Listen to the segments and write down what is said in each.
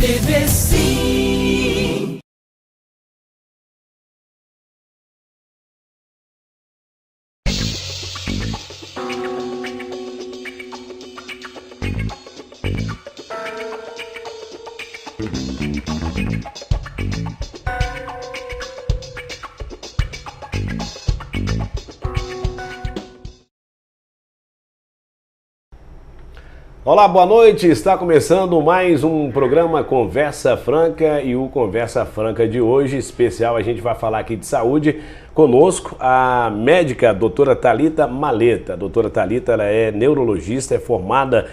TV Sim. Olá, boa noite. Está começando mais um programa Conversa Franca e o Conversa Franca de hoje, especial, a gente vai falar aqui de saúde. Conosco a médica doutora Thalita Maleta. A doutora Thalita, ela é neurologista, é formada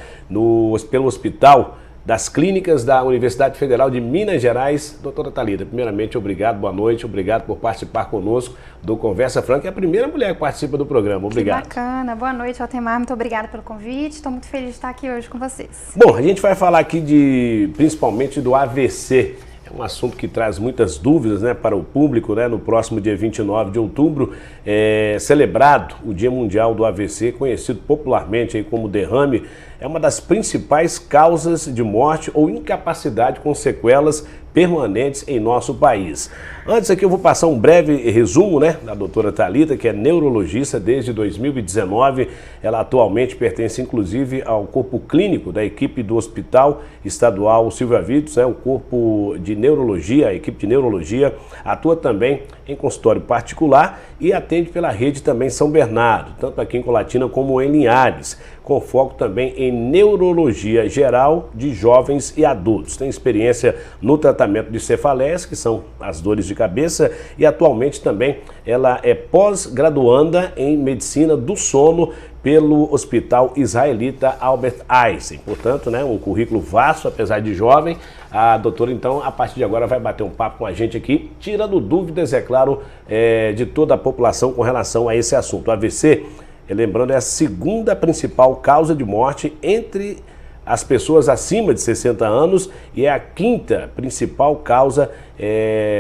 pelo Hospital das Clínicas da Universidade Federal de Minas Gerais. Doutora Thalita, primeiramente, obrigado, boa noite, obrigado por participar conosco do Conversa Franca. É a primeira mulher que participa do programa, obrigado. Que bacana, boa noite, Altemar, muito obrigada pelo convite, estou muito feliz de estar aqui hoje com vocês. Bom, a gente vai falar aqui principalmente do AVC. É um assunto que traz muitas dúvidas, né, para o público, né? No próximo dia 29 de outubro é celebrado o Dia Mundial do AVC, conhecido popularmente aí como derrame. É uma das principais causas de morte ou incapacidade com sequelas permanentes em nosso país. Antes aqui eu vou passar um breve resumo, né, da doutora Thalita, que é neurologista desde 2019. Ela atualmente pertence inclusive ao corpo clínico da equipe do Hospital Estadual Silvia Vitos, o corpo de neurologia, a equipe de neurologia, atua também em consultório particular e atende pela rede também São Bernardo, tanto aqui em Colatina como em Linhares, com foco também em neurologia geral de jovens e adultos. Tem experiência no tratamento de cefaleias, que são as dores de cabeça, e atualmente também ela é pós-graduanda em medicina do sono pelo Hospital Israelita Albert Einstein. Portanto, né, um currículo vasto, apesar de jovem. A doutora, então, a partir de agora vai bater um papo com a gente aqui, tirando dúvidas, é claro, de toda a população com relação a esse assunto. O AVC, lembrando, é a segunda principal causa de morte entre as pessoas acima de 60 anos e é a quinta principal causa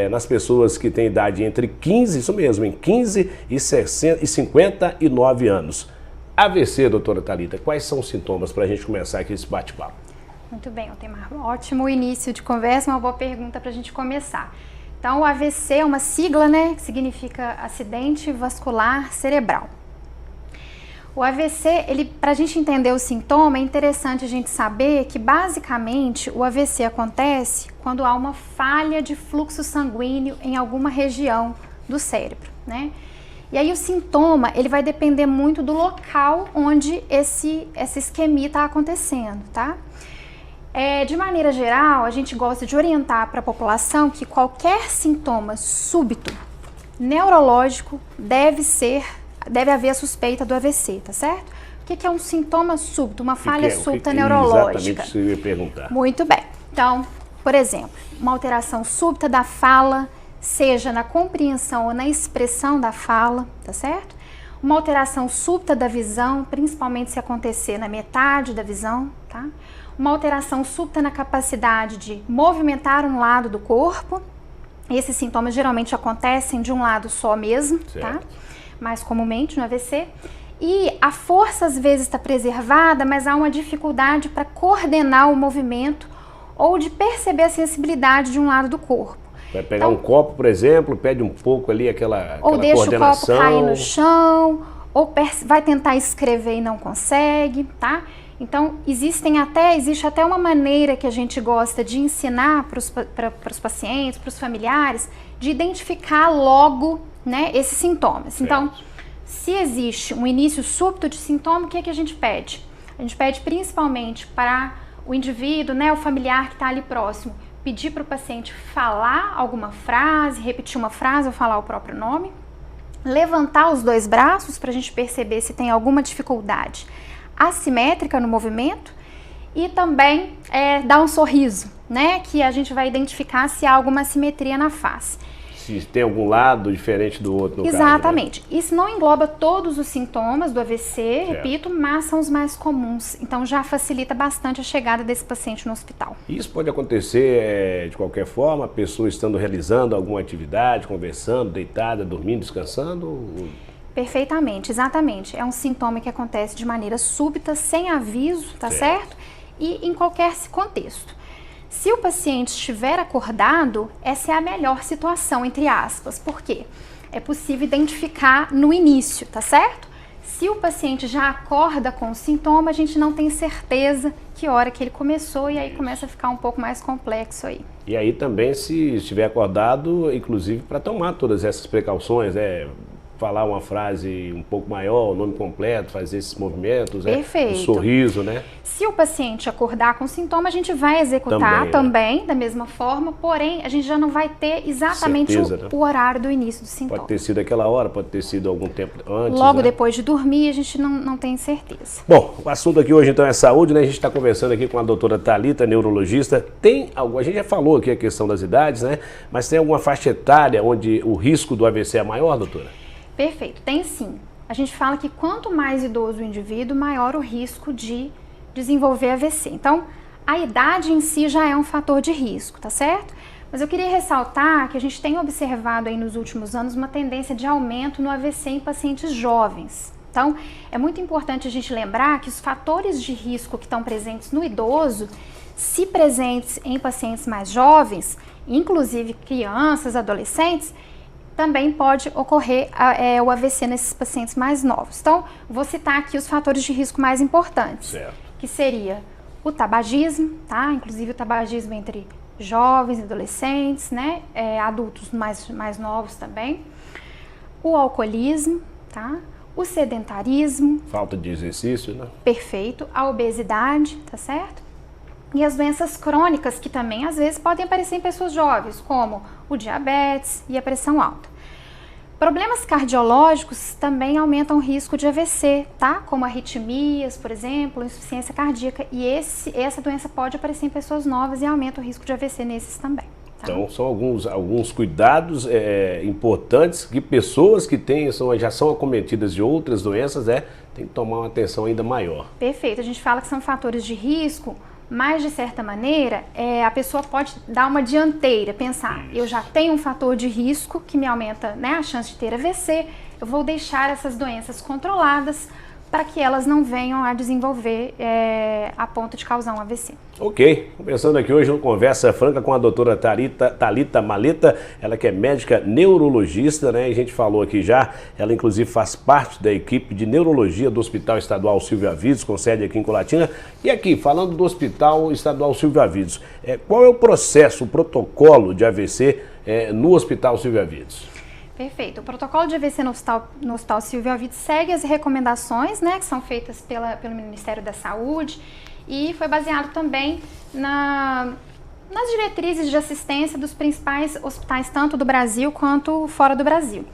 nas pessoas que têm idade entre 15, isso mesmo, em 15 e 59 anos. AVC, doutora Thalita, quais são os sintomas para a gente começar aqui esse bate-papo? Muito bem, Altemar. Ótimo início de conversa, uma boa pergunta para a gente começar. Então, o AVC é uma sigla, né, que significa acidente vascular cerebral. O AVC, para a gente entender o sintoma, é interessante a gente saber que, basicamente, o AVC acontece quando há uma falha de fluxo sanguíneo em alguma região do cérebro, né? E aí o sintoma, ele vai depender muito do local onde essa isquemia está acontecendo, tá? De maneira geral, a gente gosta de orientar para a população que qualquer sintoma súbito neurológico deve haver a suspeita do AVC, tá certo? O que é um sintoma súbito, uma falha súbita neurológica? Exatamente isso que eu ia perguntar. Muito bem. Então, por exemplo, uma alteração súbita da fala, seja na compreensão ou na expressão da fala, tá certo? Uma alteração súbita da visão, principalmente se acontecer na metade da visão, tá? Uma alteração súbita na capacidade de movimentar um lado do corpo. Esses sintomas geralmente acontecem de um lado só mesmo, certo, tá? Mais comumente no AVC. E a força às vezes está preservada, mas há uma dificuldade para coordenar o movimento ou de perceber a sensibilidade de um lado do corpo. Vai pegar um copo, por exemplo, pede um pouco ali aquela ou deixa coordenação. O copo cair no chão, ou vai tentar escrever e não consegue, tá? Então, existe até uma maneira que a gente gosta de ensinar para os pacientes, para os familiares, de identificar logo, né, esses sintomas. Certo. Então, se existe um início súbito de sintoma, o que é que a gente pede? A gente pede principalmente para o indivíduo, né, o familiar que está ali próximo, pedir para o paciente falar alguma frase, repetir uma frase ou falar o próprio nome, levantar os dois braços para a gente perceber se tem alguma dificuldade assimétrica no movimento e também dar um sorriso, né, que a gente vai identificar se há alguma assimetria na face. Se tem algum lado diferente do outro, no Exatamente. caso, né? Isso não engloba todos os sintomas do AVC, certo, repito, mas são os mais comuns. Então já facilita bastante a chegada desse paciente no hospital. Isso pode acontecer de qualquer forma, a pessoa estando realizando alguma atividade, conversando, deitada, dormindo, descansando? Perfeitamente, exatamente. É um sintoma que acontece de maneira súbita, sem aviso, tá certo? E em qualquer contexto. Se o paciente estiver acordado, essa é a melhor situação, entre aspas. Por quê? É possível identificar no início, tá certo? Se o paciente já acorda com o sintoma, a gente não tem certeza que hora que ele começou e aí começa a ficar um pouco mais complexo aí. E aí também, se estiver acordado, inclusive para tomar todas essas precauções, falar uma frase um pouco maior, o nome completo, fazer esses movimentos, Perfeito. Um sorriso, né? Se o paciente acordar com sintoma, a gente vai executar também da mesma forma, porém a gente já não vai ter exatamente o horário do início do sintoma. Pode ter sido aquela hora, pode ter sido algum tempo antes. Logo depois de dormir, a gente não tem certeza. Bom, o assunto aqui hoje então é saúde, né? A gente está conversando aqui com a doutora Thalita, neurologista. A gente já falou aqui a questão das idades, né? Mas tem alguma faixa etária onde o risco do AVC é maior, doutora? Perfeito, tem sim. A gente fala que quanto mais idoso o indivíduo, maior o risco de desenvolver AVC. Então, a idade em si já é um fator de risco, tá certo? Mas eu queria ressaltar que a gente tem observado aí nos últimos anos uma tendência de aumento no AVC em pacientes jovens. Então, é muito importante a gente lembrar que os fatores de risco que estão presentes no idoso, se presentes em pacientes mais jovens, inclusive crianças, adolescentes, também pode ocorrer o AVC nesses pacientes mais novos. Então, vou citar aqui os fatores de risco mais importantes, que seria o tabagismo, tá? Inclusive o tabagismo entre jovens, adolescentes, né? Adultos mais novos também. O alcoolismo, tá? O sedentarismo. Falta de exercício, né? Perfeito. A obesidade, tá certo? E as doenças crônicas, que também às vezes podem aparecer em pessoas jovens, como o diabetes e a pressão alta. Problemas cardiológicos também aumentam o risco de AVC, tá? Como arritmias, por exemplo, insuficiência cardíaca. E essa doença pode aparecer em pessoas novas e aumenta o risco de AVC nesses também. Tá? Então, são alguns cuidados importantes que pessoas que já são acometidas de outras doenças, tem que tomar uma atenção ainda maior. Perfeito. A gente fala que são fatores de risco, mas de certa maneira, a pessoa pode dar uma dianteira, pensar, eu já tenho um fator de risco que me aumenta, né, a chance de ter AVC, eu vou deixar essas doenças controladas para que elas não venham a desenvolver a ponto de causar um AVC. Ok, conversando aqui hoje uma conversa franca com a doutora Thalita Maleta, ela que é médica neurologista, né? E a gente falou aqui já, ela inclusive faz parte da equipe de neurologia do Hospital Estadual Silvio Avidos, com sede aqui em Colatina. E aqui, falando do Hospital Estadual Silvio Avidos, qual é o processo, o protocolo de AVC no Hospital Silvio Avidos? Perfeito. O protocolo de AVC no Hospital Silvio Avidos segue as recomendações, né, que são feitas pelo Ministério da Saúde e foi baseado também nas diretrizes de assistência dos principais hospitais, tanto do Brasil quanto fora do Brasil.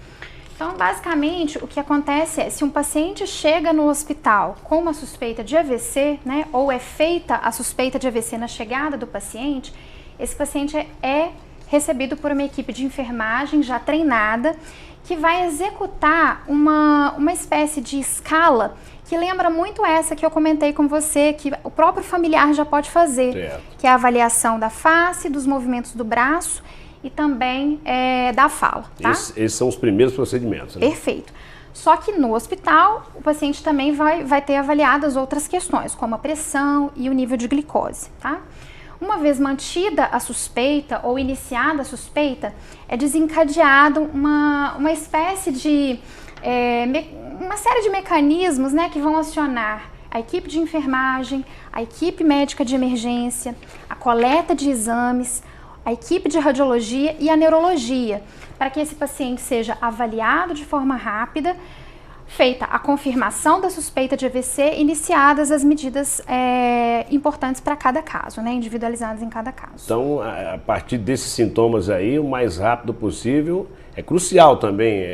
Então, basicamente, o que acontece é, se um paciente chega no hospital com uma suspeita de AVC, né, ou é feita a suspeita de AVC na chegada do paciente, esse paciente é recebido por uma equipe de enfermagem já treinada, que vai executar uma espécie de escala que lembra muito essa que eu comentei com você, que o próprio familiar já pode fazer, que é a avaliação da face, dos movimentos do braço e também da fala. Tá? Esses são os primeiros procedimentos, né? Perfeito. Só que no hospital, o paciente também vai ter avaliadas outras questões, como a pressão e o nível de glicose, tá? Uma vez mantida a suspeita ou iniciada a suspeita, é desencadeado uma espécie de uma série de mecanismos, né, que vão acionar a equipe de enfermagem, a equipe médica de emergência, a coleta de exames, a equipe de radiologia e a neurologia, para que esse paciente seja avaliado de forma rápida, feita a confirmação da suspeita de AVC, iniciadas as medidas importantes para cada caso, né, individualizadas em cada caso. Então, a partir desses sintomas aí, o mais rápido possível, é crucial também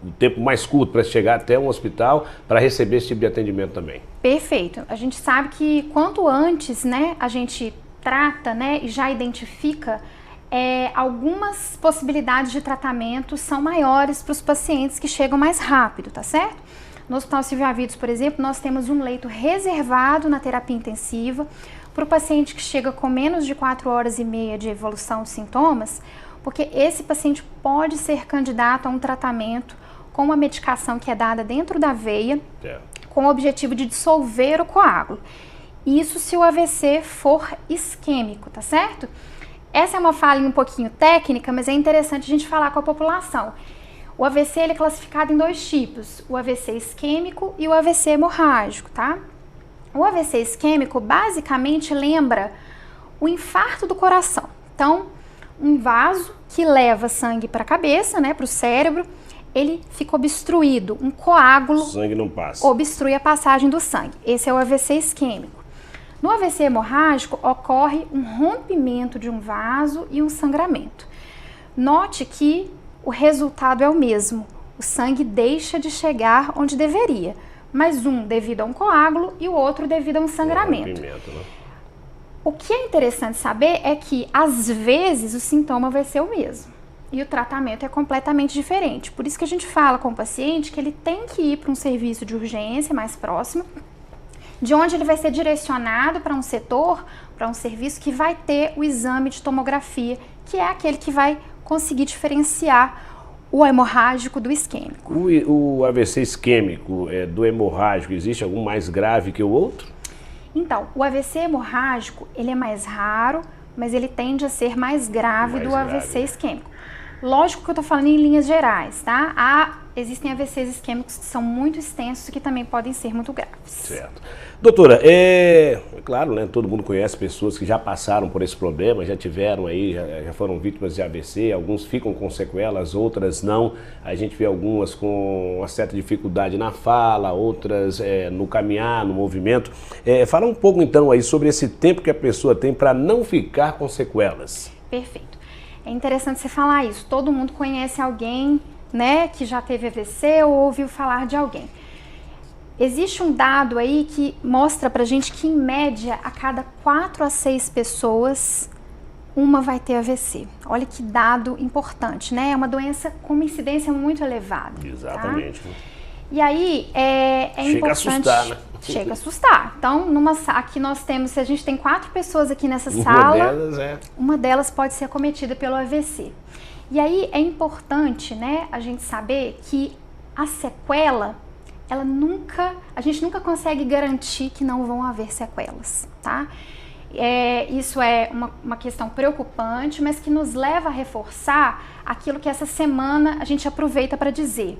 o tempo mais curto para chegar até um hospital para receber esse tipo de atendimento também. Perfeito. A gente sabe que quanto antes, né, a gente trata, né, e já identifica algumas possibilidades de tratamento são maiores para os pacientes que chegam mais rápido, tá certo? No Hospital Silvio Avidos, por exemplo, nós temos um leito reservado na terapia intensiva para o paciente que chega com menos de 4 horas e meia de evolução de sintomas, porque esse paciente pode ser candidato a um tratamento com uma medicação que é dada dentro da veia, com o objetivo de dissolver o coágulo. Isso se o AVC for isquêmico, tá certo? Essa é uma falha um pouquinho técnica, mas é interessante a gente falar com a população. O AVC ele é classificado em 2 tipos, o AVC isquêmico e o AVC hemorrágico, tá? O AVC isquêmico basicamente lembra o infarto do coração. Então, um vaso que leva sangue para a cabeça, né, para o cérebro, ele fica obstruído, um coágulo O sangue não passa. obstrui a passagem do sangue. Esse é o AVC isquêmico. No AVC hemorrágico, ocorre um rompimento de um vaso e um sangramento. Note que o resultado é o mesmo. O sangue deixa de chegar onde deveria, mas um devido a um coágulo e o outro devido a um sangramento. Rompimento, né? O que é interessante saber é que, às vezes, o sintoma vai ser o mesmo e o tratamento é completamente diferente. Por isso que a gente fala com o paciente que ele tem que ir para um serviço de urgência mais próximo, de onde ele vai ser direcionado para um setor, para um serviço que vai ter o exame de tomografia, que é aquele que vai conseguir diferenciar o hemorrágico do isquêmico. O AVC isquêmico do hemorrágico, existe algum mais grave que o outro? Então, o AVC hemorrágico, ele é mais raro, mas ele tende a ser mais grave do AVC isquêmico. Lógico que eu tô falando em linhas gerais, tá? Existem AVCs isquêmicos que são muito extensos e que também podem ser muito graves. Certo. Doutora, claro, né, todo mundo conhece pessoas que já passaram por esse problema, já tiveram aí, já foram vítimas de AVC, alguns ficam com sequelas, outras não. A gente vê algumas com uma certa dificuldade na fala, outras no caminhar, no movimento. Fala um pouco então aí sobre esse tempo que a pessoa tem para não ficar com sequelas. Perfeito. É interessante você falar isso. Todo mundo conhece alguém, né, que já teve AVC ou ouviu falar de alguém. Existe um dado aí que mostra pra gente que, em média, a cada 4 a 6 pessoas, uma vai ter AVC. Olha que dado importante, né? É uma doença com uma incidência muito elevada. Exatamente. Tá? E aí, é Chega importante... a assustar, né? Chega a assustar. Então, aqui nós temos, se a gente tem 4 pessoas aqui nessa sala, uma delas pode ser acometida pelo AVC. E aí, é importante, né, a gente saber que a sequela, a gente nunca consegue garantir que não vão haver sequelas, tá? Isso é uma questão preocupante, mas que nos leva a reforçar aquilo que essa semana a gente aproveita para dizer.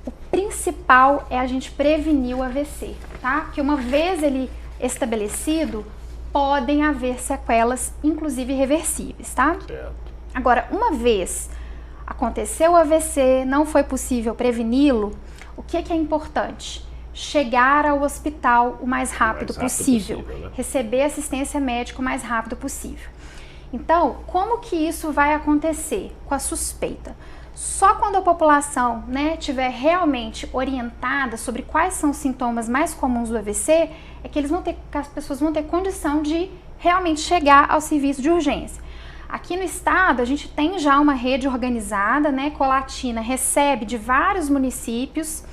O principal é a gente prevenir o AVC, tá? Que uma vez ele estabelecido, podem haver sequelas, inclusive irreversíveis, tá? Certo. Agora, uma vez aconteceu o AVC, não foi possível preveni-lo, o que é importante? Chegar ao hospital o mais rápido possível, né? Receber assistência médica o mais rápido possível. Então, como que isso vai acontecer com a suspeita? Só quando a população, né, tiver realmente orientada sobre quais são os sintomas mais comuns do AVC, é que as pessoas vão ter condição de realmente chegar ao serviço de urgência. Aqui no estado, a gente tem já uma rede organizada, né? Colatina recebe de vários municípios,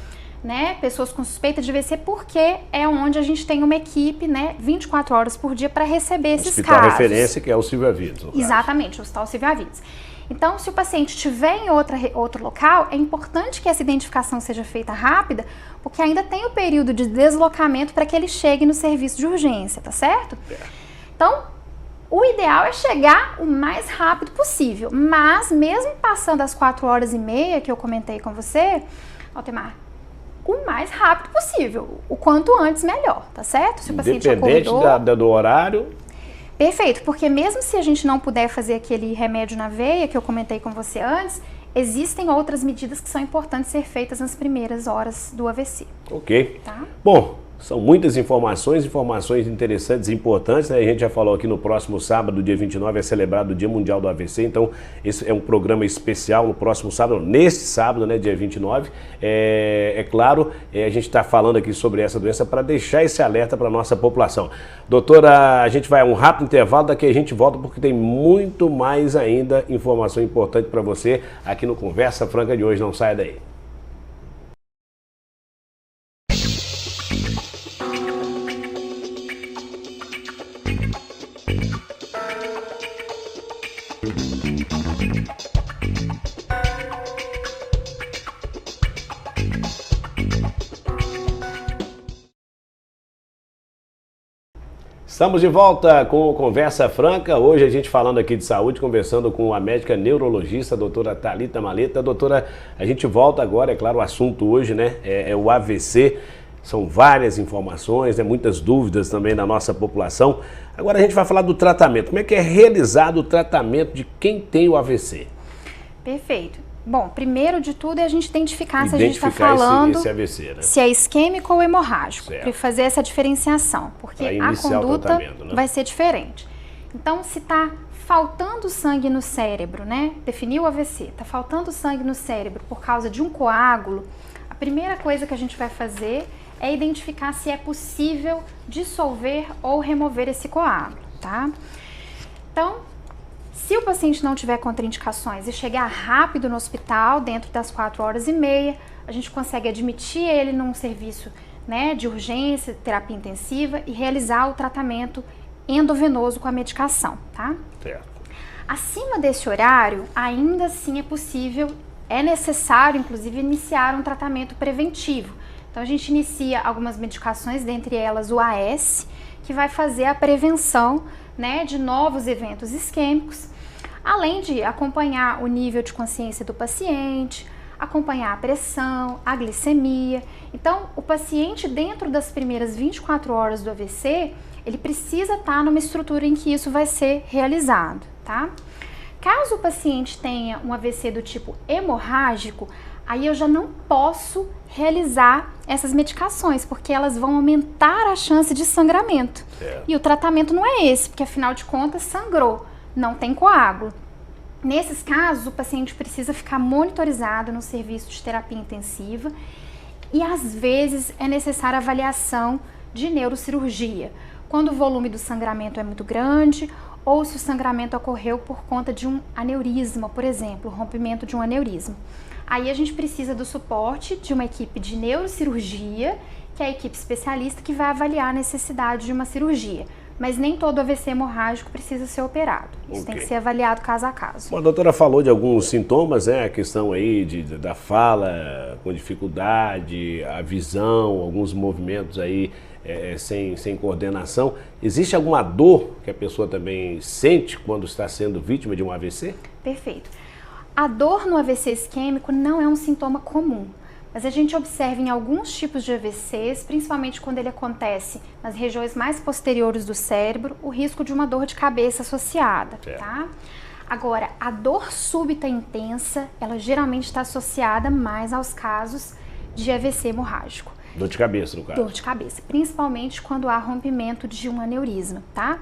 né, pessoas com suspeita de AVC, porque é onde a gente tem uma equipe, né, 24 horas por dia para receber esses casos. Hospital referência, que é o Silvio Avides. Exatamente, o Hospital Silvio Avides. Então, se o paciente estiver em outro local, é importante que essa identificação seja feita rápida, porque ainda tem o período de deslocamento para que ele chegue no serviço de urgência, tá certo? Então, o ideal é chegar o mais rápido possível, mas mesmo passando as 4h30 que eu comentei com você, Altemar, o mais rápido possível, o quanto antes melhor, tá certo? Se o paciente acordou... Independente do horário... Perfeito, porque mesmo se a gente não puder fazer aquele remédio na veia que eu comentei com você antes, existem outras medidas que são importantes ser feitas nas primeiras horas do AVC. Ok. Tá? Bom, são muitas informações interessantes e importantes, né? A gente já falou aqui no próximo sábado, dia 29, é celebrado o Dia Mundial do AVC, então esse é um programa especial no próximo sábado, neste sábado, né, dia 29. Claro, a gente está falando aqui sobre essa doença para deixar esse alerta para a nossa população. Doutora, a gente vai a um rápido intervalo, daqui a gente volta porque tem muito mais ainda informação importante para você aqui no Conversa Franca de hoje, não saia daí. Estamos de volta com o Conversa Franca. Hoje a gente falando aqui de saúde, conversando com a médica neurologista, a doutora Thalita Maleta. Doutora, a gente volta agora, é claro, o assunto hoje, né, é o AVC. São várias informações, né, muitas dúvidas também da nossa população. Agora a gente vai falar do tratamento. Como é que é realizado o tratamento de quem tem o AVC? Perfeito. Bom, primeiro de tudo é a gente identificar se a gente está falando esse AVC, né? se é isquêmico ou hemorrágico, para Certo. fazer essa diferenciação, porque Pra a iniciar o conduta tratamento, né? vai ser diferente. Então, se está faltando sangue no cérebro, né? Definiu o AVC, está faltando sangue no cérebro por causa de um coágulo, a primeira coisa que a gente vai fazer é identificar se é possível dissolver ou remover esse coágulo, tá? Então, se o paciente não tiver contraindicações e chegar rápido no hospital, dentro das 4h30, a gente consegue admitir ele num serviço, né, de urgência, terapia intensiva e realizar o tratamento endovenoso com a medicação, tá? Certo. Acima desse horário, ainda assim é possível, é necessário, inclusive, iniciar um tratamento preventivo. Então, a gente inicia algumas medicações, dentre elas o AS, que vai fazer a prevenção, né, de novos eventos isquêmicos, além de acompanhar o nível de consciência do paciente, acompanhar a pressão, a glicemia. Então, o paciente, dentro das primeiras 24 horas do AVC, ele precisa estar numa estrutura em que isso vai ser realizado, tá? Caso o paciente tenha um AVC do tipo hemorrágico, aí eu já não posso realizar essas medicações, porque elas vão aumentar a chance de sangramento. Certo. E o tratamento não é esse, porque afinal de contas sangrou, não tem coágulo. Nesses casos, o paciente precisa ficar monitorizado no serviço de terapia intensiva e às vezes é necessária avaliação de neurocirurgia, quando o volume do sangramento é muito grande ou se o sangramento ocorreu por conta de um aneurisma, por exemplo, o rompimento de um aneurisma. Aí a gente precisa do suporte de uma equipe de neurocirurgia, que é a equipe especialista que vai avaliar a necessidade de uma cirurgia. Mas nem todo AVC hemorrágico precisa ser operado. Isso tem que ser avaliado caso a caso. Bom, a doutora falou de alguns sintomas, né? A questão aí da fala com dificuldade, a visão, alguns movimentos aí sem coordenação. Existe alguma dor que a pessoa também sente quando está sendo vítima de um AVC? Perfeito. A dor no AVC isquêmico não é um sintoma comum, mas a gente observa em alguns tipos de AVCs, principalmente quando ele acontece nas regiões mais posteriores do cérebro, o risco de uma dor de cabeça associada, tá? Agora, a dor súbita intensa, ela geralmente está associada mais aos casos de AVC hemorrágico. Dor de cabeça, no caso. Dor de cabeça, principalmente quando há rompimento de um aneurisma, tá?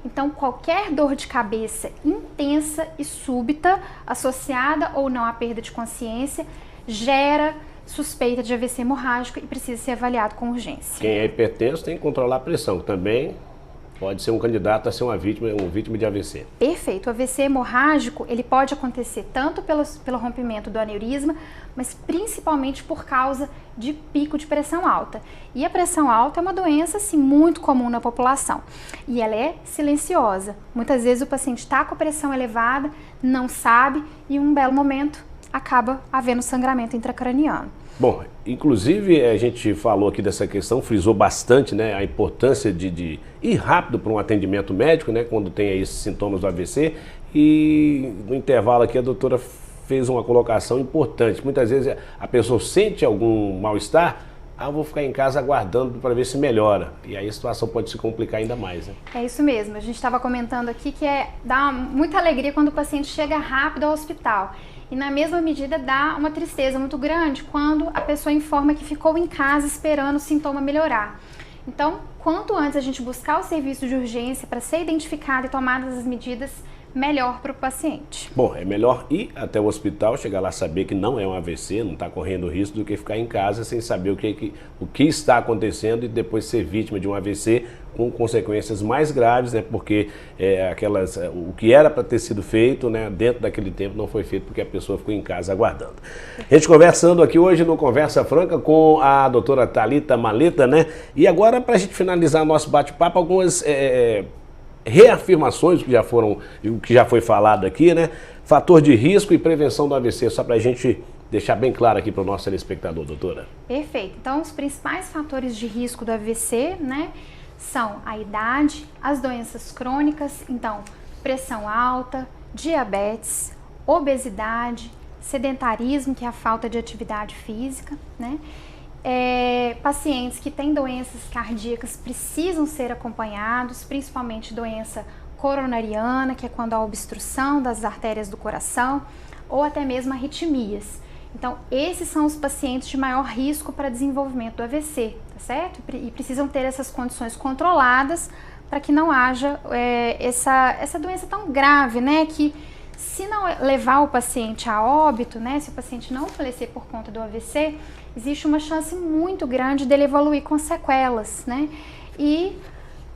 Então, qualquer dor de cabeça intensa e súbita, associada ou não à perda de consciência, gera suspeita de AVC hemorrágico e precisa ser avaliado com urgência. Quem é hipertenso tem que controlar a pressão, que também pode ser um candidato a ser uma vítima de AVC. Perfeito. O AVC hemorrágico, ele pode acontecer tanto pelo rompimento do aneurisma, mas principalmente por causa de pico de pressão alta. E a pressão alta é uma doença, assim, muito comum na população. E ela é silenciosa. Muitas vezes o paciente está com a pressão elevada, não sabe, e em um belo momento acaba havendo sangramento intracraniano. Bom, inclusive a gente falou aqui dessa questão, frisou bastante, né, a importância de ir rápido para um atendimento médico, né, quando tem aí esses sintomas do AVC. E no intervalo aqui a doutora fez uma colocação importante. Muitas vezes a pessoa sente algum mal-estar, eu vou ficar em casa aguardando para ver se melhora. E aí a situação pode se complicar ainda mais, né? É isso mesmo, a gente estava comentando aqui que dá muita alegria quando o paciente chega rápido ao hospital. E na mesma medida dá uma tristeza muito grande quando a pessoa informa que ficou em casa esperando o sintoma melhorar. Então, quanto antes a gente buscar o serviço de urgência para ser identificado e tomadas as medidas, melhor para o paciente. Bom, é melhor ir até o hospital, chegar lá saber que não é um AVC, não está correndo risco, do que ficar em casa sem saber o que está acontecendo e depois ser vítima de um AVC com consequências mais graves, né? Porque o que era para ter sido feito, né, dentro daquele tempo não foi feito porque a pessoa ficou em casa aguardando. A gente conversando aqui hoje no Conversa Franca com a doutora Thalita Maleta, né? E agora, para a gente finalizar nosso bate-papo, algumas reafirmações o que já foi falado aqui, né? Fator de risco e prevenção do AVC, só para a gente deixar bem claro aqui para o nosso telespectador, doutora. Perfeito. Então, os principais fatores de risco do AVC, né, são a idade, as doenças crônicas, então pressão alta, diabetes, obesidade, sedentarismo, que é a falta de atividade física, né? Pacientes que têm doenças cardíacas precisam ser acompanhados, principalmente doença coronariana, que é quando há obstrução das artérias do coração, ou até mesmo arritmias. Então, esses são os pacientes de maior risco para desenvolvimento do AVC, tá certo? E precisam ter essas condições controladas para que não haja essa doença tão grave, né? Que se não levar o paciente a óbito, né? Se o paciente não falecer por conta do AVC, existe uma chance muito grande dele evoluir com sequelas, né? E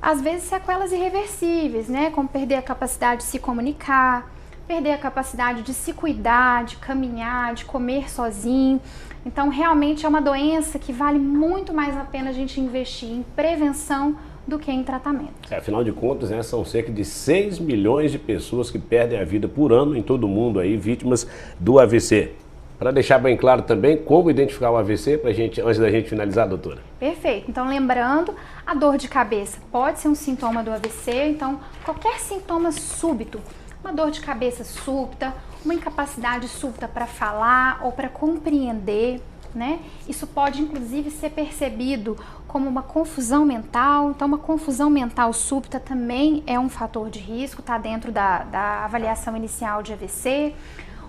às vezes sequelas irreversíveis, né? Como perder a capacidade de se comunicar, perder a capacidade de se cuidar, de caminhar, de comer sozinho. Então, realmente é uma doença que vale muito mais a pena a gente investir em prevenção do que em tratamento. Afinal de contas, né, são cerca de 6 milhões de pessoas que perdem a vida por ano em todo o mundo aí, vítimas do AVC. Para deixar bem claro também como identificar o AVC, antes da gente finalizar, doutora. Perfeito. Então, lembrando, a dor de cabeça pode ser um sintoma do AVC, então qualquer sintoma súbito, uma dor de cabeça súbita, uma incapacidade súbita para falar ou para compreender, né? Isso pode inclusive ser percebido como uma confusão mental. Então, uma confusão mental súbita também é um fator de risco, está dentro da avaliação inicial de AVC.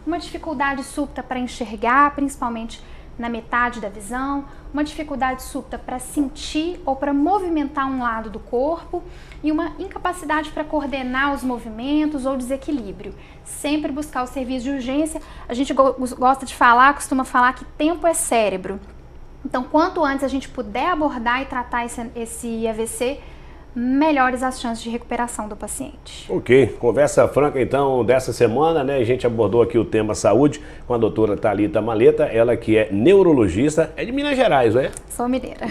Uma dificuldade súbita para enxergar, principalmente na metade da visão, uma dificuldade súbita para sentir ou para movimentar um lado do corpo e uma incapacidade para coordenar os movimentos ou desequilíbrio. Sempre buscar o serviço de urgência. A gente gosta de falar, costuma falar que tempo é cérebro. Então, quanto antes a gente puder abordar e tratar esse AVC, melhores as chances de recuperação do paciente. Ok, conversa franca então dessa semana, né? A gente abordou aqui o tema saúde com a doutora Thalita Maleta, ela que é neurologista, é de Minas Gerais, não é? Sou mineira.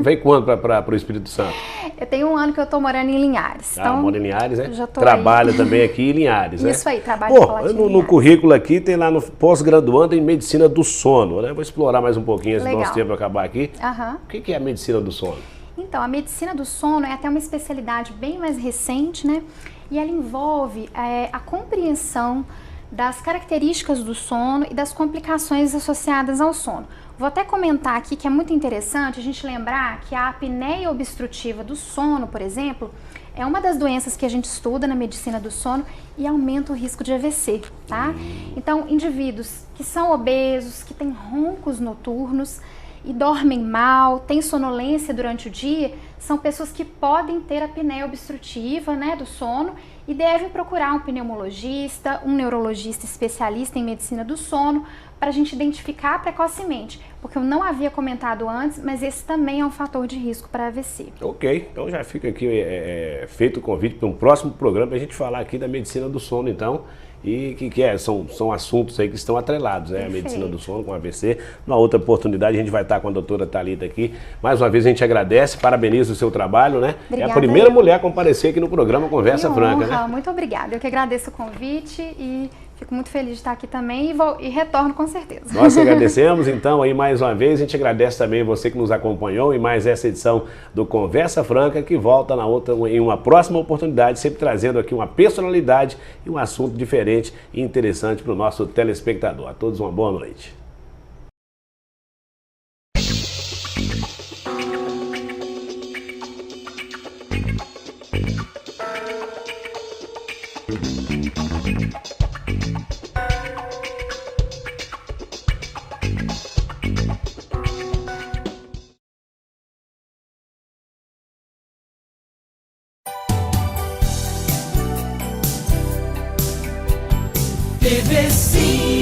Vem quando para o Espírito Santo? Eu tenho 1 ano que eu tô morando em Linhares. Então, mora em Linhares, né? Já tô Trabalha aí. Também aqui em Linhares, né? Isso aí, trabalho em no Linhares. currículo aqui tem lá no pós-graduando em medicina do sono, né? Vou explorar mais um pouquinho antes do nosso tempo acabar aqui. Aham. O que é a medicina do sono? Então, a medicina do sono é até uma especialidade bem mais recente, né? E ela envolve a compreensão das características do sono e das complicações associadas ao sono. Vou até comentar aqui que é muito interessante a gente lembrar que a apneia obstrutiva do sono, por exemplo, é uma das doenças que a gente estuda na medicina do sono e aumenta o risco de AVC, tá? Então, indivíduos que são obesos, que têm roncos noturnos e dormem mal, têm sonolência durante o dia, são pessoas que podem ter apneia obstrutiva, né, do sono e devem procurar um pneumologista, um neurologista especialista em medicina do sono para a gente identificar precocemente, porque eu não havia comentado antes, mas esse também é um fator de risco para AVC. Ok, então já fica aqui feito o convite para um próximo programa para a gente falar aqui da medicina do sono, então. E são assuntos aí que estão atrelados, né? A medicina do sono com AVC. Numa outra oportunidade a gente vai estar com a doutora Thalita aqui. Mais uma vez a gente agradece, parabeniza o seu trabalho, né? Obrigada, é a primeira mulher a comparecer aqui no programa Conversa Franca, né? Muito obrigada. Eu que agradeço o convite e fico muito feliz de estar aqui também e retorno com certeza. Nós agradecemos, então, aí mais uma vez. A gente agradece também você que nos acompanhou em mais essa edição do Conversa Franca, que volta em uma próxima oportunidade, sempre trazendo aqui uma personalidade e um assunto diferente e interessante para o nosso telespectador. A todos uma boa noite. TVC